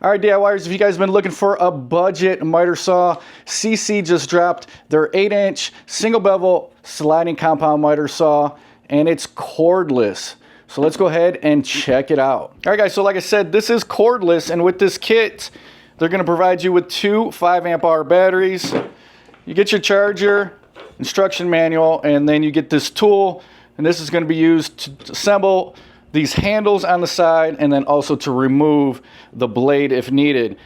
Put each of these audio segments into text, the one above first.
All right, DIYers, if you guys have been looking for a budget miter saw, SEESII just dropped their 8-inch single bevel sliding compound miter saw, and it's cordless. So let's go ahead and check it out. All right, guys, so like I said, this is cordless, and with this kit, they're gonna provide you with two 5-amp-hour batteries. You get your charger, instruction manual, and then you get this tool, and this is gonna be used to assemble these handles on the side, and then also to remove the blade if needed.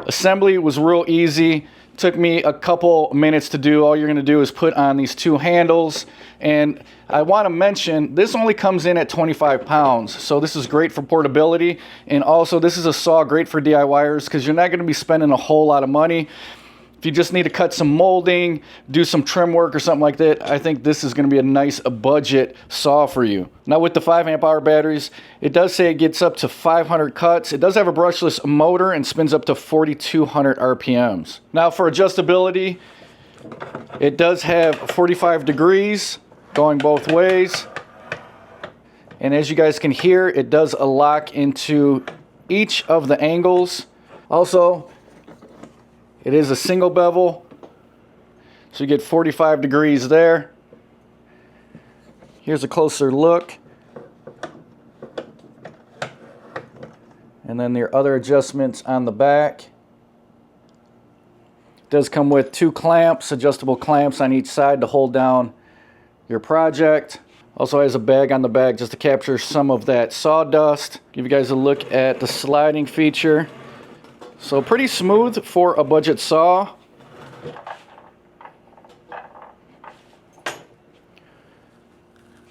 Assembly was real easy. Took me a couple minutes to do. All you're going to do is put on these two handles, and I want to mention this only comes in at 25 pounds, so this is great for portability, and also this is a saw great for DIYers because you're not going to be spending a whole lot of money. If you just need to cut some molding, do some trim work or something like that, I think this is going to be a nice budget saw for you. Now with the 5-amp-hour batteries, it does say it gets up to 500 cuts. It does have a brushless motor and spins up to 4,200 RPMs. Now for adjustability, it does have 45 degrees going both ways. And as you guys can hear, it does lock into each of the angles. Also, it is a single bevel, so you get 45 degrees there. Here's a closer look. And then your other adjustments on the back. It does come with two clamps, adjustable clamps on each side to hold down your project. Also has a bag on the back just to capture some of that sawdust. Give you guys a look at the sliding feature. So pretty smooth for a budget saw.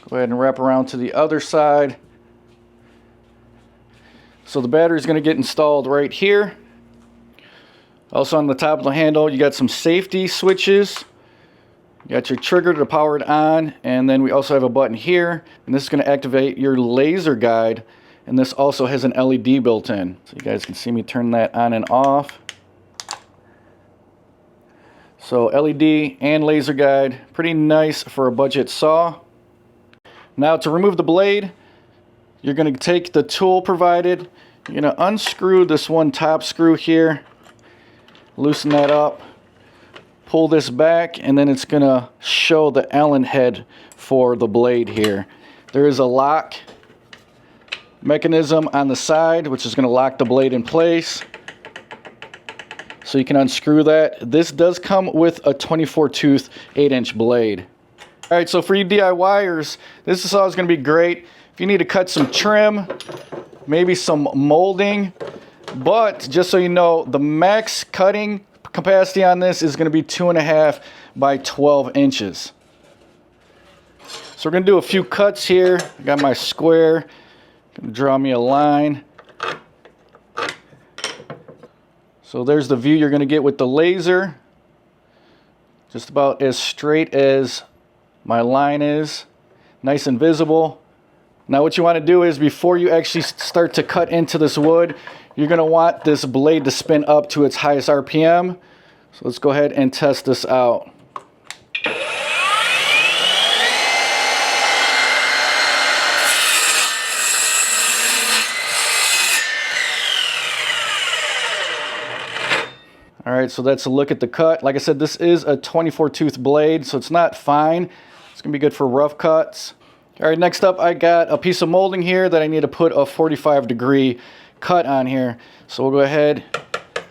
Go ahead and wrap around to the other side. So the battery is going to get installed right here. Also on the top of the handle, you got some safety switches. You got your trigger to power it on, and then we also have a button here, and this is going to activate your laser guide. And this also has an LED built in. So you guys can see me turn that on and off. So LED and laser guide, pretty nice for a budget saw. Now to remove the blade, you're going to take the tool provided. You're going to unscrew this one top screw here. Loosen that up. Pull this back, and then it's going to show the Allen head for the blade here. There is a lock mechanism on the side, which is going to lock the blade in place, so you can unscrew that. This does come with a 24 tooth 8-inch blade. Alright, so for you DIYers, this saw is going to be great if you need to cut some trim, maybe some molding. But just so you know, the max cutting capacity on this is going to be 2.5 by 12 inches. So we're going to do a few cuts here. I got my square. Gonna draw me a line. So there's the view you're going to get with the laser. Just about as straight as my line is. Nice and visible. Now what you want to do is, before you actually start to cut into this wood, you're going to want this blade to spin up to its highest RPM. So let's go ahead and test this out. Alright, so that's a look at the cut. Like I said, this is a 24 tooth blade, so it's not fine. It's going to be good for rough cuts. Alright, next up I got a piece of molding here that I need to put a 45 degree cut on here. So we'll go ahead,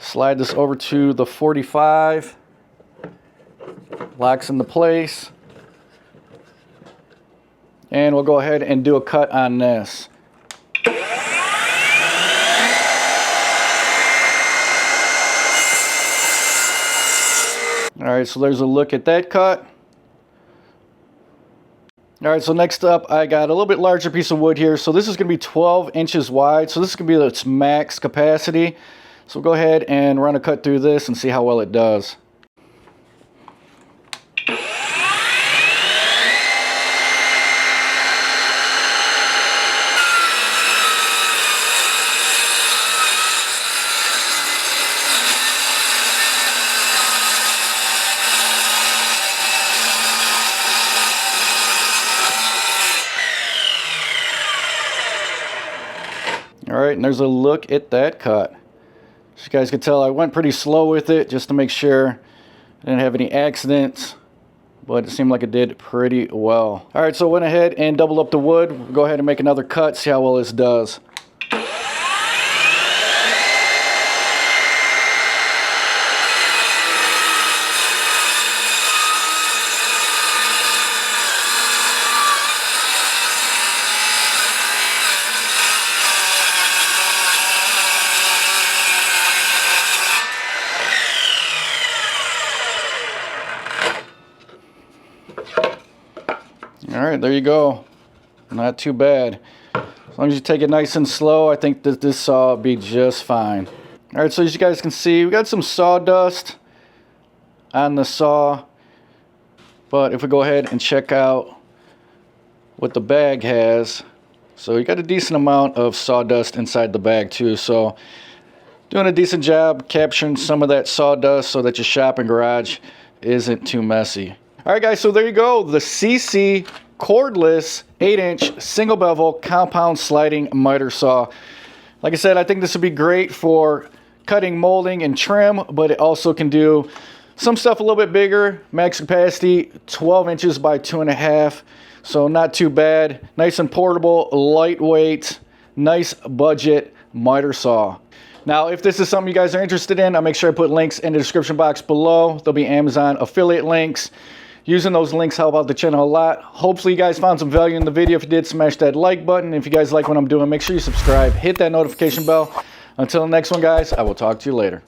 slide this over to the 45. Locks into place. And we'll go ahead and do a cut on this. Alright, so there's a look at that cut. Alright, so next up I got a little bit larger piece of wood here. So this is going to be 12 inches wide. So this is going to be its max capacity. So we'll go ahead and run a cut through this and see how well it does. All right, and there's a look at that cut. As you guys can tell, I went pretty slow with it just to make sure I didn't have any accidents, but it seemed like it did pretty well. All right, so I went ahead and doubled up the wood. We'll go ahead and make another cut, see how well this does. All right, there you go. Not too bad. As long as you take it nice and slow, I think that this saw will be just fine. All right, so as you guys can see, we got some sawdust on the saw. But if we go ahead and check out what the bag has, so you got a decent amount of sawdust inside the bag too. So doing a decent job capturing some of that sawdust so that your shop and garage isn't too messy. All right, guys, so there you go. The SEESII Cordless 8-inch single bevel compound sliding miter saw. Like I said, I think this would be great for cutting, molding, and trim, but it also can do some stuff a little bit bigger. Max capacity 12 inches by 2.5, so not too bad. Nice and portable, lightweight, nice budget miter saw. Now, if this is something you guys are interested in, I'll make sure I put links in the description box below. There'll be Amazon affiliate links. Using those links help out the channel a lot. Hopefully you guys found some value in the video. If you did, smash that like button. If you guys like what I'm doing, make sure you subscribe, hit that notification bell. Until the next one, guys, I will talk to you later.